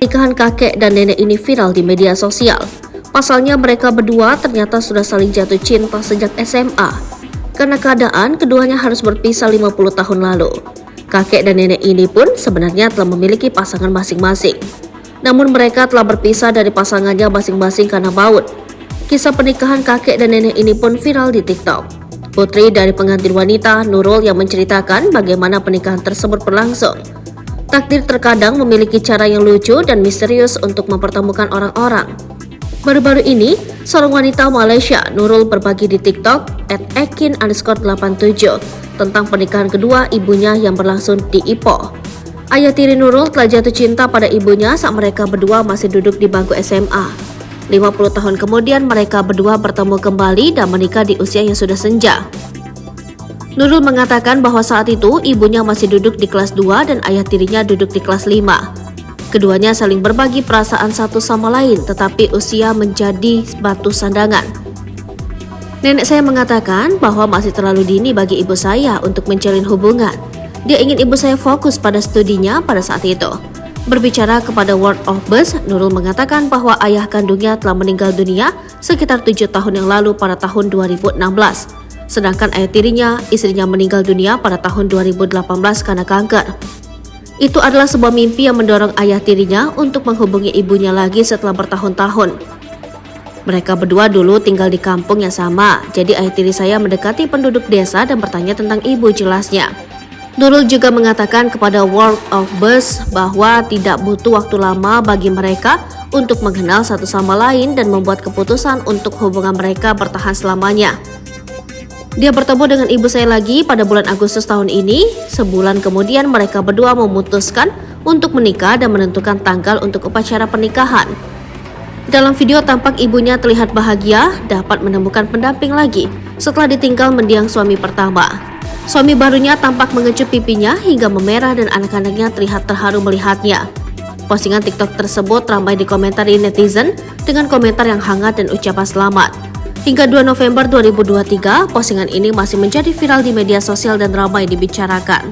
Pernikahan kakek dan nenek ini viral di media sosial. Pasalnya mereka berdua ternyata sudah saling jatuh cinta sejak SMA. Karena keadaan keduanya harus berpisah 50 tahun lalu. Kakek dan nenek ini pun sebenarnya telah memiliki pasangan masing-masing. Namun mereka telah berpisah dari pasangannya masing-masing karena baut. Kisah pernikahan kakek dan nenek ini pun viral di TikTok. Putri dari pengantin wanita, Nurul, yang menceritakan bagaimana pernikahan tersebut berlangsung. Takdir terkadang memiliki cara yang lucu dan misterius untuk mempertemukan orang-orang. Baru-baru ini, seorang wanita Malaysia, Nurul, berbagi di TikTok @ekin_87 tentang pernikahan kedua ibunya yang berlangsung di Ipoh. Ayah tiri Nurul telah jatuh cinta pada ibunya saat mereka berdua masih duduk di bangku SMA. 50 tahun kemudian mereka berdua bertemu kembali dan menikah di usia yang sudah senja. Nurul mengatakan bahwa saat itu ibunya masih duduk di kelas 2 dan ayah tirinya duduk di kelas 5. Keduanya saling berbagi perasaan satu sama lain, tetapi usia menjadi batu sandangan. Nenek saya mengatakan bahwa masih terlalu dini bagi ibu saya untuk menjalin hubungan. Dia ingin ibu saya fokus pada studinya pada saat itu. Berbicara kepada World of Buzz, Nurul mengatakan bahwa ayah kandungnya telah meninggal dunia sekitar 7 tahun yang lalu pada tahun 2016. Sedangkan ayah tirinya, istrinya meninggal dunia pada tahun 2018 karena kanker. Itu adalah sebuah mimpi yang mendorong ayah tirinya untuk menghubungi ibunya lagi setelah bertahun-tahun. Mereka berdua dulu tinggal di kampung yang sama, jadi ayah tiri saya mendekati penduduk desa dan bertanya tentang ibu, jelasnya. Nurul juga mengatakan kepada World of Buzz bahwa tidak butuh waktu lama bagi mereka untuk mengenal satu sama lain dan membuat keputusan untuk hubungan mereka bertahan selamanya. Dia bertemu dengan ibu saya lagi pada bulan Agustus tahun ini. Sebulan kemudian mereka berdua memutuskan untuk menikah dan menentukan tanggal untuk upacara pernikahan. Dalam video tampak ibunya terlihat bahagia dapat menemukan pendamping lagi setelah ditinggal mendiang suami pertama. Suami barunya tampak mengecup pipinya hingga memerah dan anak-anaknya terlihat terharu melihatnya. Postingan TikTok tersebut ramai dikomentari netizen dengan komentar yang hangat dan ucapan selamat. Hingga 2 November 2023, postingan ini masih menjadi viral di media sosial dan ramai dibicarakan.